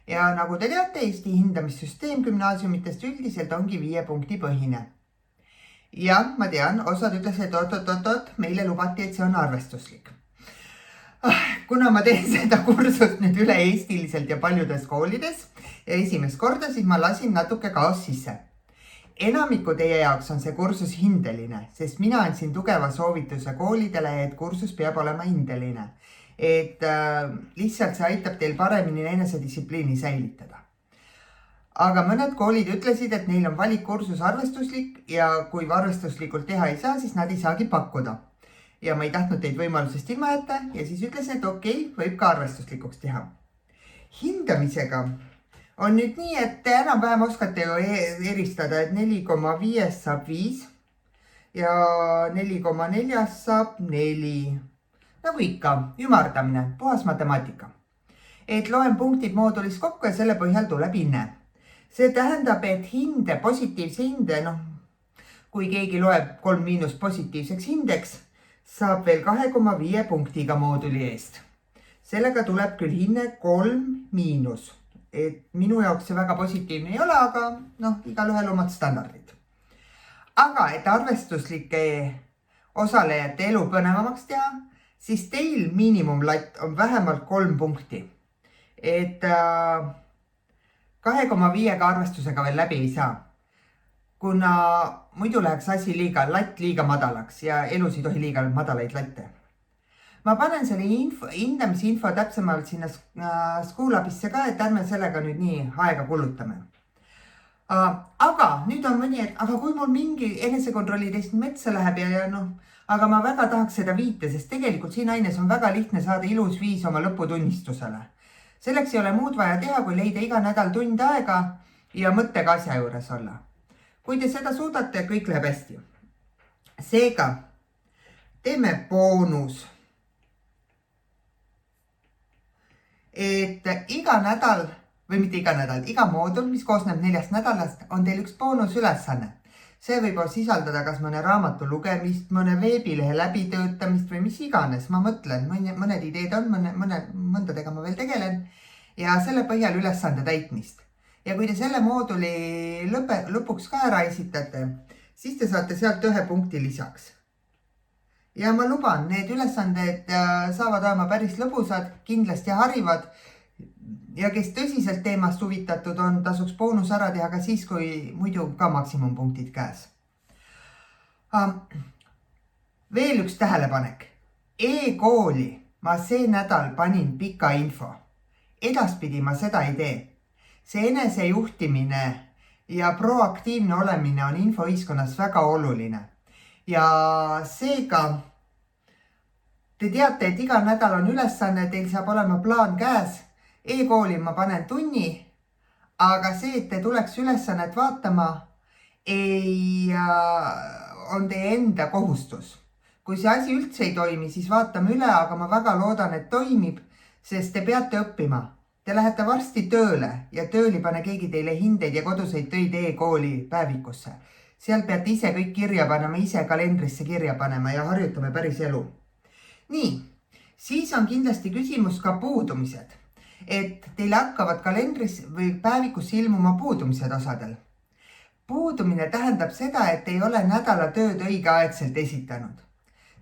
Ja nagu te teate, Eesti hindamissüsteem gümnaasiumitest üldiselt ongi 5 punkti põhine. Ja ma tean, osad ütles, et oot, meile lubati, et see on arvestuslik. Kuna ma teen seda kursust nüüd üle-eestiliselt ja paljudes koolides ja esimest korda, siis ma lasin natuke kaos sisse. Enamiku teie jaoks on see kursus hindeline, sest mina andsin tugeva soovituse koolidele, et kursus peab olema hindeline. Et lihtsalt see aitab teil paremini enesedistsipliini säilitada. Aga mõned koolid ütlesid, et neil on valikkursus arvestuslik ja kui arvestuslikult teha ei saa, siis nad ei saagi pakkuda. Ja ma ei tahtnud teid võimalusest ilma jätta ja siis ütlesin, et okei, võib ka arvestuslikuks teha. Hindamisega on nüüd nii, et te enam-vähem oskate ju eristada, et 4,5 saab 5 ja 4,4 saab 4. Nagu ikka, ümardamine, puhas matemaatika. Et loen punktid moodulis kokku ja selle põhjal tuleb hinne. See tähendab, et hinde, positiivse hinde, kui keegi loeb 3- positiivseks hindeks, saab veel 2,5 punktiga mooduli eest. sellega tuleb küll hinne 3-, et minu jaoks see väga positiivne ei ole, aga noh, igalühel omad standardid. Aga et arvestuslike osalejate elu põnevamaks teha, siis teil miinimumlatt on vähemalt 3 punkti. Et 2,5 arvestusega veel läbi ei saa, kuna muidu läheks asi latt liiga madalaks ja elus ei tohi liiga madalaid latte. Ma panen selle hindamisinfo täpsemalt sinna Schoolabisse ka, et ärme sellega nüüd nii aega kulutame. Aga nüüd on mõni, et aga kui mul mingi enesekontrolli test metsa läheb ja noh, aga ma väga tahaks seda viite, sest tegelikult siin aines on väga lihtne saada ilus viis oma lõputunnistusele. Selleks ei ole muud vaja teha, kui leida iga nädal tund aega ja mõttega asja juures olla. Kui te seda suudate, kõik läheb hästi. Seega, teeme boonus. Et iga nädal, või mitte iga nädal, iga moodul, mis koosneb 4 nädalast, on teil üks boonusülesanne. See võib sisaldada kas mõne raamatu lugemist, mõne veebilehe läbitöötamist või mis iganes. Ma mõtlen, mõned ideed on, mõndadega ma veel tegelen ja selle põhjal ülesande täitmist. Ja kui te selle mooduli lõpuks ka ära esitate, siis te saate sealt 1 punkti lisaks. Ja ma luban, need ülesanded saavad olema päris lõbusad, kindlasti harivad ja kes tõsiselt teemast huvitatud on, tasuks boonus ära teha ka siis, kui muidu ka maksimumpunktid käes. Veel üks tähelepanek. E-kooli ma see nädal panin pika info. Edaspidi ma seda ei tee. See enesejuhtimine ja proaktiivne olemine on infoühiskonnas väga oluline. Ja seega te teate, et iga nädal on ülesanne, teil saab olema plaan käes. E-kooli ma panen tunni, aga see, et te tuleks ülesannet vaatama, on teie enda kohustus. Kui see asi üldse ei toimi, siis vaatame üle, aga ma väga loodan, et toimib, sest te peate õppima. Te lähete varsti tööle ja tööl ei pane keegi teile hindeid ja koduseid töid e-kooli päevikusse. Seal peate ise kõik kirja panema, ise kalendrisse kirja panema ja harjutame päris elu. Nii, siis on kindlasti küsimus ka puudumised, et teile hakkavad kalendris või päevikus ilmuma puudumised osadel. Puudumine tähendab seda, et ei ole nädala tööd õigeaegselt esitanud.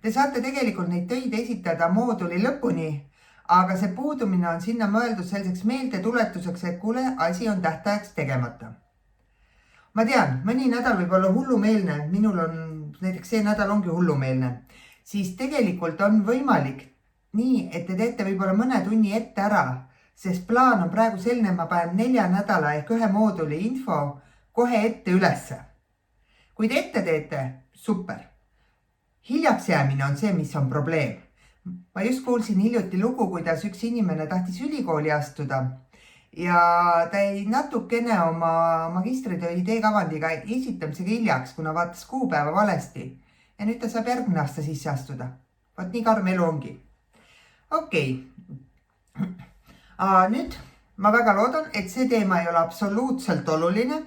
Te saate tegelikult neid töid esitada mooduli lõpuni, aga see puudumine on sinna mõeldud selliseks meeldetuletuseks, et kuule, asi on tähtajaks tegemata. Ma tean, mõni nädal võib olla hullumeelne, minul on näiteks see nädal ongi hullumeelne, siis tegelikult on võimalik nii, et te teete võib-olla mõne tunni ette ära, sest plaan on praegu selline, ma panen 4 nädala ehk 1 mooduli info kohe ette ülesse. Kui te ette teete, super. Hiljaks jäämine on see, mis on probleem. Ma just kuulsin hiljuti lugu, kuidas üks inimene tahtis ülikooli astuda ja ta jäi natukene oma magistritöö ideekavandiga esitamisega hiljaks, kuna vaatas kuupäeva valesti. Ja nüüd ta saab järgmine aasta sisse astuda. Vaat nii karm elu ongi. Okei. Nüüd ma väga loodan, et see teema ei ole absoluutselt oluline,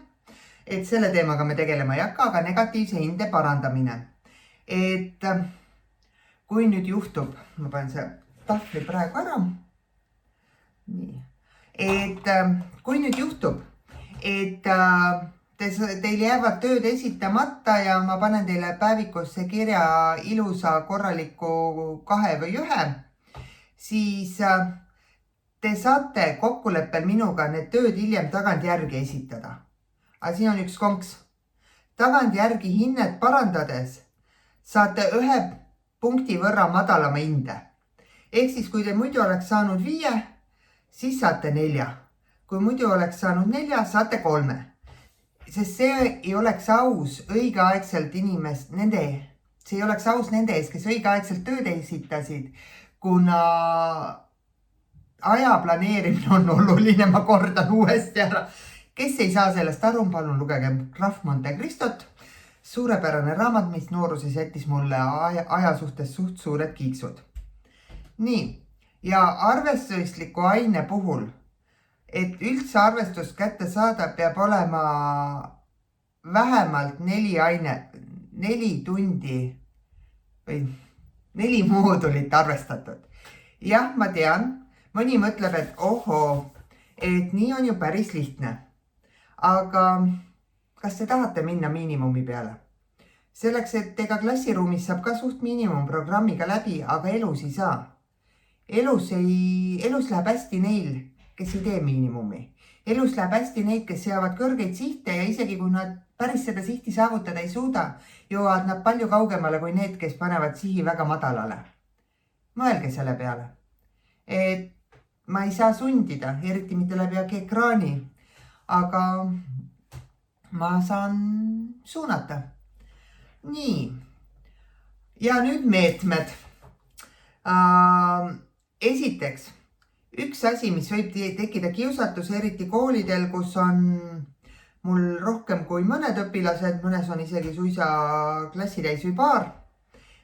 et selle teemaga me tegelema ei hakka, aga negatiivse hinde parandamine. Et kui nüüd juhtub, ma panen see tahvli praegu ära, nii, et kui nüüd juhtub, et teil jäävad tööd esitamata ja ma panen teile päevikusse kirja ilusa korraliku 2 või 1, siis te saate kokkuleppel minuga need tööd hiljem tagantjärgi esitada. Aga siin on üks konks. Tagantjärgi hinnet parandades saate 1 punkti võrra madalama hinde. Ehk siis, kui te muidu oleks saanud 5, siis saate 4. Kui muidu oleks saanud 4, saate 3. Sest see ei oleks aus õigeaegselt see ei oleks aus nende ees, kes õigeaegselt tööd esitasid, kuna aja planeerimine on oluline, ma kordan uuesti ära. Kes ei saa sellest aru, palun lugege Graf Monte Cristot. Suurepärane raamat, mis nooruses jättis mulle aja suhtes suht suured kiiksud. Nii, ja arvestusliku aine puhul, et üldse arvestust kätte saada, peab olema vähemalt 4 tundi või 4 moodulit arvestatud. Jah, ma tean, mõni mõtleb, et ohoo, et nii on ju päris lihtne. Aga kas te tahate minna miinimumi peale? Selleks, et ega klassiruumis saab ka suht miinimumprogrammiga läbi, aga elus ei saa. Elus läheb hästi neil, kes ei tee miinimumi. Elus läheb hästi neid, kes seavad kõrgeid sihte ja isegi kui nad päris seda sihti saavutada ei suuda, jõuavad nad palju kaugemale kui need, kes panevad sihi väga madalale. Mõelge selle peale, et ma ei saa sundida, eriti mitte läbi ekraani, aga ma saan suunata. Nii, ja nüüd meetmed. Esiteks, üks asi, mis võib tekkida kiusatus, eriti koolidel, kus on mul rohkem kui mõned õpilased, mõnes on isegi suisa klassitäis või paar,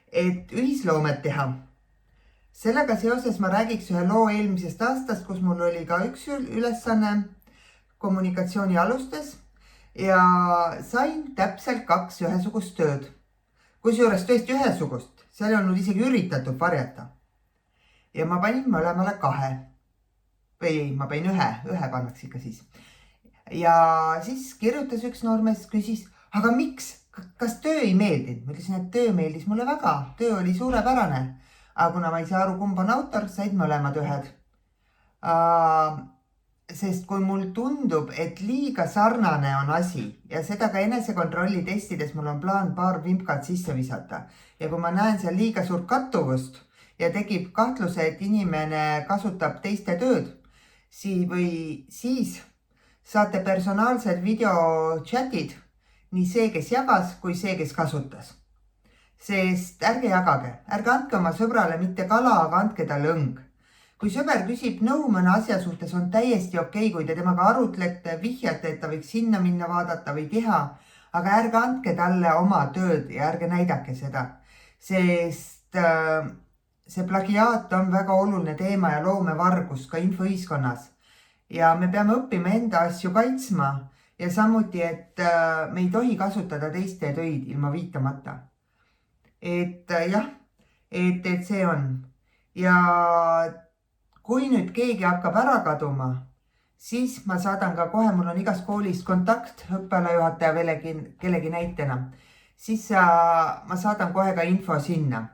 et ühisloomet teha. Sellega seoses ma räägiks ühe loo eelmisest aastast, kus mul oli ka üks ülesanne kommunikatsiooni alustes ja sain täpselt 2 ühesugust tööd. Kusjuures tõesti ühesugust, seal ei olnud isegi üritatud varjata. Ja ma panin mõlemale 2. Või ei, ma panin ühe pannaks ikka siis. Ja siis kirjutas üks noormees, küsis, aga miks? Kas töö ei meeldinud? Ma ütlesin, et töö meeldis mulle väga, töö oli suurepärane. Aga kuna ma ei saa aru, kumb on autor, said mõlemad 1. Sest kui mul tundub, et liiga sarnane on asi ja seda ka enesekontrolli testides mul on plaan paar vimkat sisse visata. Ja kui ma näen seal liiga suurt kattuvust ja tekib kahtluse, et inimene kasutab teiste tööd, siis saate personaalsed videochatid, nii see, kes jagas, kui see, kes kasutas. Sest ärge jagage, ärge andke oma sõbrale mitte kala, aga andke talle õng. Kui sõber küsib nõu mõne asja suhtes, on täiesti okei, kui te temaga arutlete, vihjate, et ta võiks sinna minna vaadata või teha, aga ärge andke talle oma tööd ja ärge näidake seda. Sest see plagiaat on väga oluline teema ja loomevargus ka infoühiskonnas. Ja me peame õppima enda asju kaitsma ja samuti, et me ei tohi kasutada teiste töid ilma viitamata. Et jah, et see on. Ja kui nüüd keegi hakkab ära kaduma, siis ma saadan ka kohe, mul on igas koolis kontakt õppealajuhataja veel kellegi näitena, siis ma saadan kohe ka info sinna.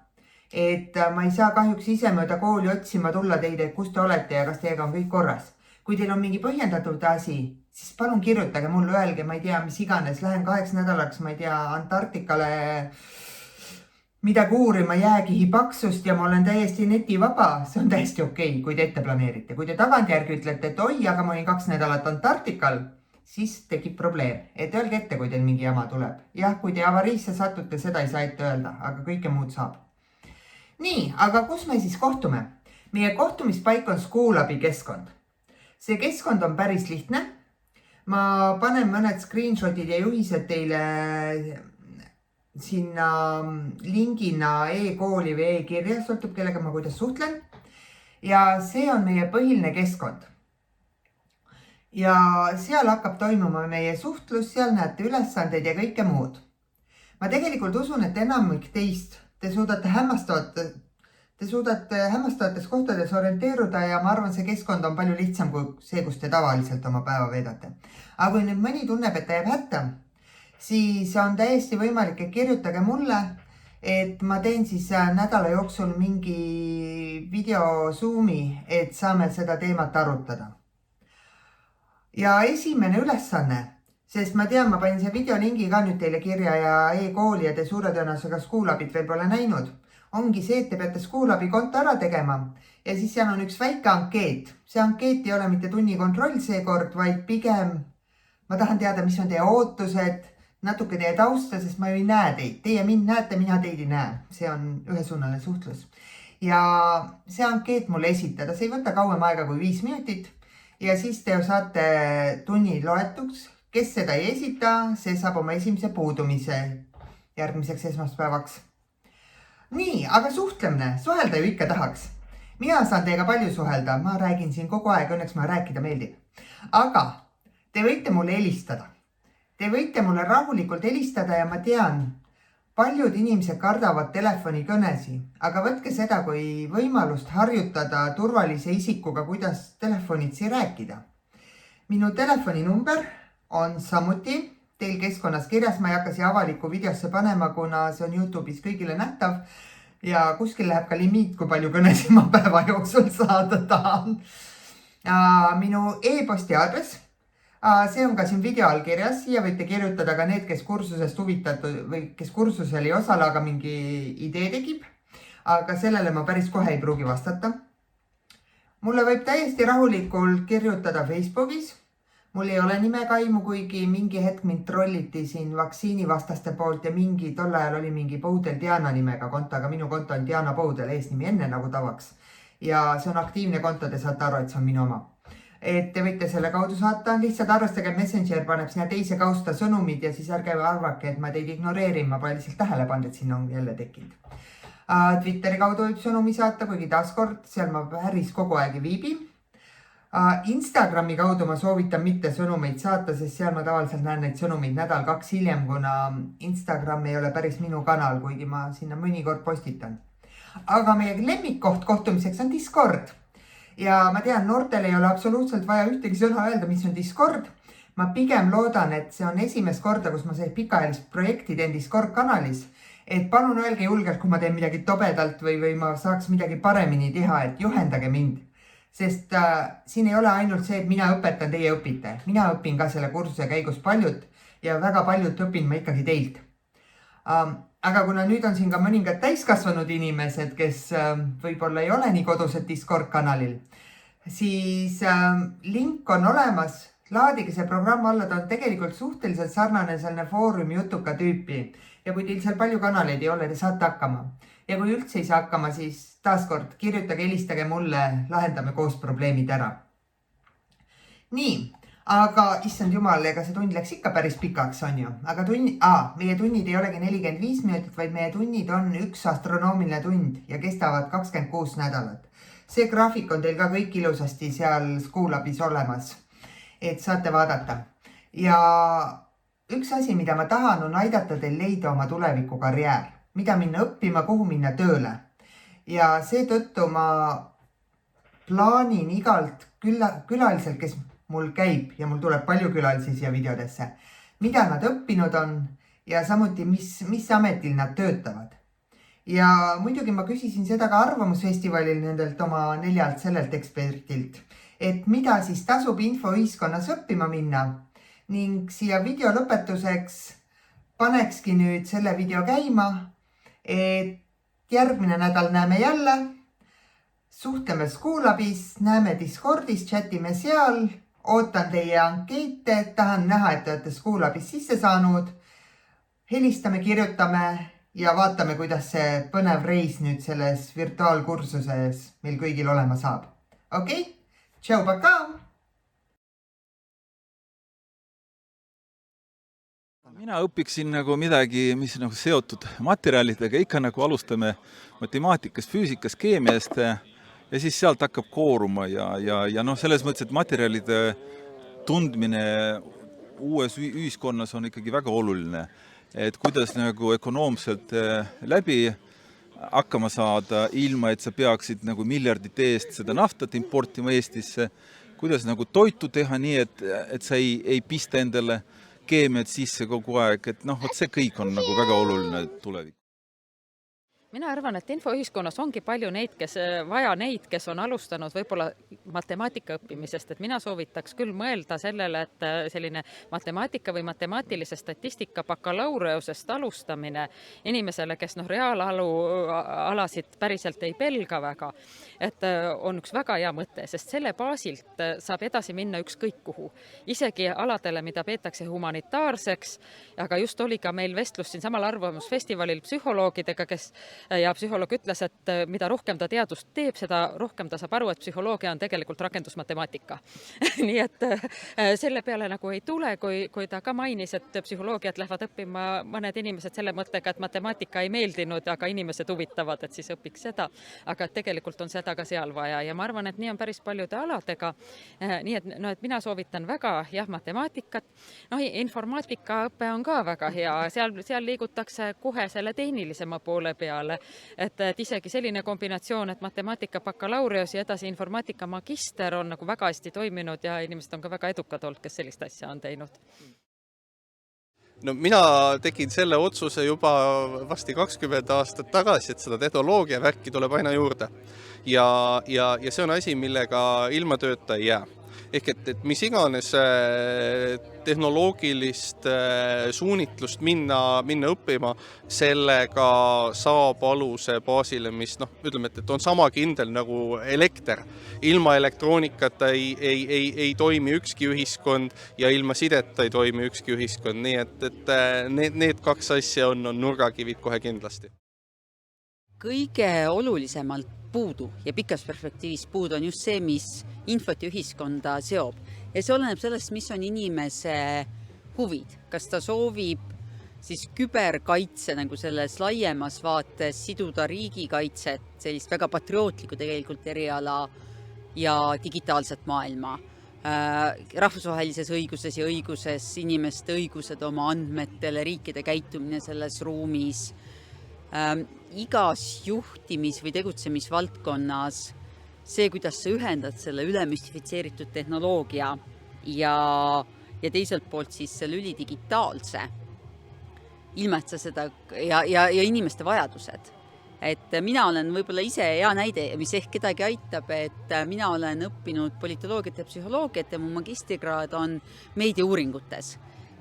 Et ma ei saa kahjuks ise mööda kooli otsima tulla teid, et kus te olete ja kas teiega on kõik korras. Kui teil on mingi põhjendatud asi, siis palun kirjutage mulle, öelge, ma ei tea, mis iganes, lähen 8 nädalaks, ma ei tea, Antarktikale midagi uurima jääkihi paksust ja ma olen täiesti netivaba, see on täiesti okei, kui te ette planeerite. Kui te tagantjärgi ütlete, et oi, aga ma olin 2 nädalat Antarktikal, siis tekib probleem. Et öelge ette, kui teil mingi jama tuleb. Jah, kui te avariisse satute, seda ei saa ette öelda, aga kõike muud saab. Nii, aga kus me siis kohtume? Meie kohtumispaik on Schoolabi keskkond. See keskkond on päris lihtne. Ma panen mõned screenshotid ja juhised teile sinna lingina e-kooli või e-kirja, sõltub kellega ma kuidas suhtlen. Ja see on meie põhiline keskkond. Ja seal hakkab toimuma meie suhtlus, seal näete ülesandeid ja kõike muud. Ma tegelikult usun, et enamik teist, te suudate hämmastavates kohtades orienteeruda ja ma arvan, see keskkond on palju lihtsam kui see, kus te tavaliselt oma päeva veedate. Aga kui nüüd mõni tunneb, et ta jääb hätta, siis on täiesti võimalik, et kirjutage mulle, et ma teen siis nädala jooksul mingi video Zoomi, et saame seda teemat arutada. Ja esimene ülesanne, sest ma tean, ma panin see videolingi ka nüüd teile kirja ja e-kooli ja te suure tõenäosusega Schoolabit veel pole näinud, ongi see, et te peate Schoolabi konto ära tegema ja siis seal on üks väike ankeet. See ankeet ei ole mitte tunnikontroll seekord, vaid pigem ma tahan teada, mis on teie ootused, natuke teie tausta, sest ma ju ei näe teid. Teie mind näete, mina teid ei näe. See on ühesuunaline suhtlus. Ja see ankeet mulle esitada, see ei võta kauem aega kui 5 minutit ja siis te saate tunni loetuks. Kes seda ei esita, see saab oma esimese puudumise järgmiseks esmaspäevaks. Nii, aga suhtlemine, suhelda ju ikka tahaks. Mina saan teiega palju suhelda, ma räägin siin kogu aeg, õnneks ma rääkida meeldib. Aga te võite mulle helistada. Te võite mulle rahulikult helistada ja ma tean, paljud inimesed kardavad telefonikõnesi, aga võtke seda kui võimalust harjutada turvalise isikuga, kuidas telefonitsi rääkida. Minu telefoninumber on samuti teil keskkonnas kirjas, ma ei hakka siia avalikku videosse panema, kuna see on YouTube'is kõigile nähtav ja kuskil läheb ka limiit, kui palju kõnesid ma päeva jooksul saada tahan. Minu e-posti aadress, see on ka siin video all kirjas, siia võite kirjutada ka need, kes kursusest huvitatud või kes kursusel ei osale, aga mingi idee tekib, aga sellele ma päris kohe ei pruugi vastata. Mulle võib täiesti rahulikult kirjutada Facebookis. Mul ei ole nimekaimu, kuigi mingi hetk mind trolliti siin vaktsiinivastaste poolt ja tol ajal oli mingi Poudel Diana nimega konto, aga minu konto on Diana Poudel, eesnimi enne nagu tavaks. Ja see on aktiivne konto, te saate aru, et see on minu oma. Et te võite selle kaudu saata, lihtsalt arvestage, Messenger paneb sinna teise kausta sõnumid ja siis ärge arvake, et ma teid ignoreerin, ma pole lihtsalt tähele pannud, et sinna on jälle tekkinud. Twitteri kaudu võib sõnumi saata, kuigi taaskord seal ma päris kogu aeg ei viibi. Instagrami kaudu ma soovitan mitte sõnumeid saata, sest seal ma tavaliselt näen neid sõnumeid nädal-kaks hiljem, kuna Instagram ei ole päris minu kanal, kuigi ma sinna mõnikord postitan. Aga meie lemmikkoht kohtumiseks on Discord. Ja ma tean, noortel ei ole absoluutselt vaja ühtegi sõna öelda, mis on Discord. Ma pigem loodan, et see on esimest korda, kus ma see pikaajalist projekti teen Discord kanalis. Et palun öelge julgelt, kui ma teen midagi tobedalt või ma saaks midagi paremini teha, et juhendage mind. Sest siin ei ole ainult see, et mina õpetan, teie õpite. Mina õpin ka selle kursuse käigus paljut ja väga paljut õpin ma ikkagi teilt. Aga kuna nüüd on siin ka mõningad täiskasvanud inimesed, kes võib-olla ei ole nii kodused Discord kanalil, siis link on olemas. Laadige see programm alla, ta on tegelikult suhteliselt sarnane selline foorumi jutuka tüüpi. Ja kui teil seal palju kanaleid ei ole, te saate hakkama. Ja kui üldse ei saa hakkama, siis taaskord kirjutage, helistage mulle, lahendame koos probleemid ära. Nii, aga issand jumal, ega see tund läks ikka päris pikaks, on ju. Aga meie tunnid ei olegi 45 minutit, vaid meie tunnid on üks astronoomiline tund ja kestavad 26 nädalat. See graafik on teil ka kõik ilusasti seal Schoolabis olemas, et saate vaadata. Ja üks asi, mida ma tahan, on aidata teil leida oma tuleviku karjäär. Mida minna õppima, kuhu minna tööle. Ja seetõttu ma plaanin igalt külaliselt, kes mul käib ja mul tuleb palju külalisi siia videodesse, mida nad õppinud on ja samuti, mis ametil nad töötavad. Ja muidugi ma küsisin seda ka arvamusfestivalil nendelt oma 4 sellelt ekspertilt, et mida siis tasub infoühiskonnas õppima minna ning siia video lõpetuseks panekski nüüd selle video käima, et järgmine nädal näeme jälle, suhtleme Schoolabis, näeme Discordis, chatime seal, ootan teie ankeete, tahan näha, et te olete Schoolabis sisse saanud, helistame, kirjutame ja vaatame, kuidas see põnev reis nüüd selles virtuaalkursuses meil kõigil olema saab. Okei? Tšau, paka! Mina õpiksin nagu midagi, mis on nagu seotud materjalidega, ikka nagu alustame matemaatikast, füüsikast, keemiast ja siis sealt hakkab kooruma ja selles mõttes, et materjalide tundmine uues ühiskonnas on ikkagi väga oluline. Et kuidas nagu ökonoomselt läbi hakkama saada, ilma et sa peaksid nagu miljardite eest seda naftat importima Eestisse, kuidas nagu toitu teha nii, et sa ei pista endale keemiat sisse kogu aeg, et see kõik on nagu väga oluline tulevik. Mina arvan, et infoühiskonnas ongi palju neid, kes on alustanud võib-olla matemaatika õppimisest, et mina soovitaks küll mõelda sellele, et selline matemaatika või matemaatilise statistika bakalaureusest alustamine inimesele, kes reaalalasid päriselt ei pelga väga, et on üks väga hea mõte, sest selle baasilt saab edasi minna ükskõik kuhu. Isegi aladele, mida peetakse humanitaarseks, aga just oli ka meil vestlus siin samal arvamusfestivalil psühholoogidega, kes ja psühholoog ütles, et mida rohkem ta teadust teeb, seda rohkem ta saab aru, et psühholoogia on tegelikult rakendusmatemaatika. Nii et selle peale nagu ei tule, kui ta ka mainis, et psühholoogiat lähevad õppima mõned inimesed selle mõttega, et matemaatika ei meeldinud, aga inimesed huvitavad, et siis õpiks seda. Aga et tegelikult on seda ka seal vaja ja ma arvan, et nii on päris paljude aladega. Nii et, no, et mina soovitan väga matemaatikat. Informaatikaõpe on ka väga hea. Seal liigutakse kohe selle tehnilisema poole peale. Et isegi selline kombinatsioon, et matemaatika bakalaureus ja edasi informaatika magister on nagu väga hästi toiminud ja inimesed on ka väga edukad olnud, kes sellist asja on teinud. No mina tegin selle otsuse juba vasti 20 aastat tagasi, et seda tehnoloogia värki tuleb aina juurde. Ja see on asi, millega ilma tööta ei jää. Ehk et mis iganes tehnoloogilist suunitlust minna õppima, sellega saab aluse baasile, mis ütleme, et on sama kindel nagu elekter. Ilma elektroonikata ei toimi ükski ühiskond ja ilma sideta ei toimi ükski ühiskond. Nii et need kaks asja on nurgakivid kohe kindlasti. Kõige olulisemalt puudu ja pikas perspektiivis puudu on just see, mis infot ja ühiskonda seob. Ja see oleneb sellest, mis on inimese huvid. Kas ta soovib siis küberkaitse nagu selles laiemas vaates siduda riigikaitset, sellist väga patriootlikku tegelikult eriala ja digitaalset maailma. Rahvusvahelises õiguses ja õiguses inimeste õigused oma andmetele, riikide käitumine selles ruumis. Igas juhtimis- või tegutsemisvaldkonnas see, kuidas sa ühendad selle ülemüstifitseeritud tehnoloogia ja teiselt poolt siis selle ülidigitaalse, ilma et sa seda ja inimeste vajadused. Et mina olen võib-olla ise hea näide, mis ehk kedagi aitab, et mina olen õppinud politoloogiat ja psühholoogiat ja mu magistrikraad on meediauuringutes.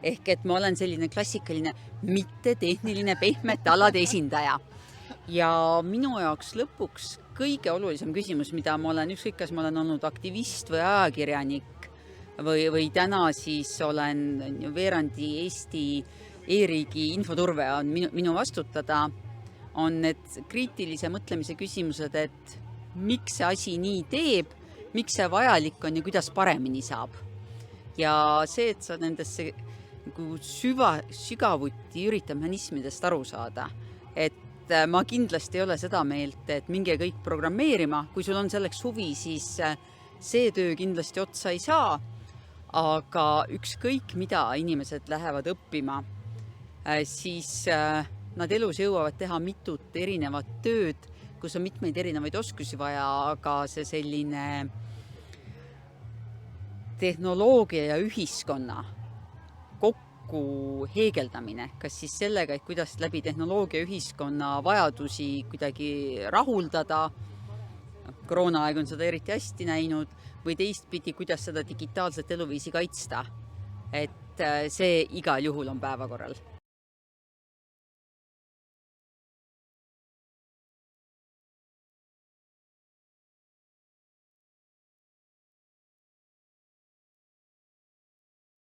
Ehk et ma olen selline klassikaline mittetehniline pehmete alade esindaja. Ja minu jaoks lõpuks kõige olulisem küsimus, mida ma olen, ükskõik kas ma olen olnud aktivist või ajakirjanik või täna siis olen veerandi Eesti e-riigi infoturve on minu vastutada, on need kriitilise mõtlemise küsimused, et miks see asi nii teeb, miks see vajalik on ja kuidas paremini saab. Ja see, et sa nendesse sügavuti üritad mehhanismidest aru saada, et ma kindlasti ei ole seda meelt, et minge kõik programmeerima, kui sul on selleks huvi, siis see töö kindlasti otsa ei saa, aga ükskõik mida inimesed lähevad õppima, siis nad elus jõuavad teha mitut erinevat tööd, kus on mitmeid erinevaid oskusi vaja, aga see selline tehnoloogia ja ühiskonna kokku heegeldamine, kas siis sellega, et kuidas läbi tehnoloogia ühiskonna vajadusi kuidagi rahuldada, koroonaaeg on seda eriti hästi näinud, või teistpidi, kuidas seda digitaalset eluviisi kaitsta. Et see igal juhul on päevakorral.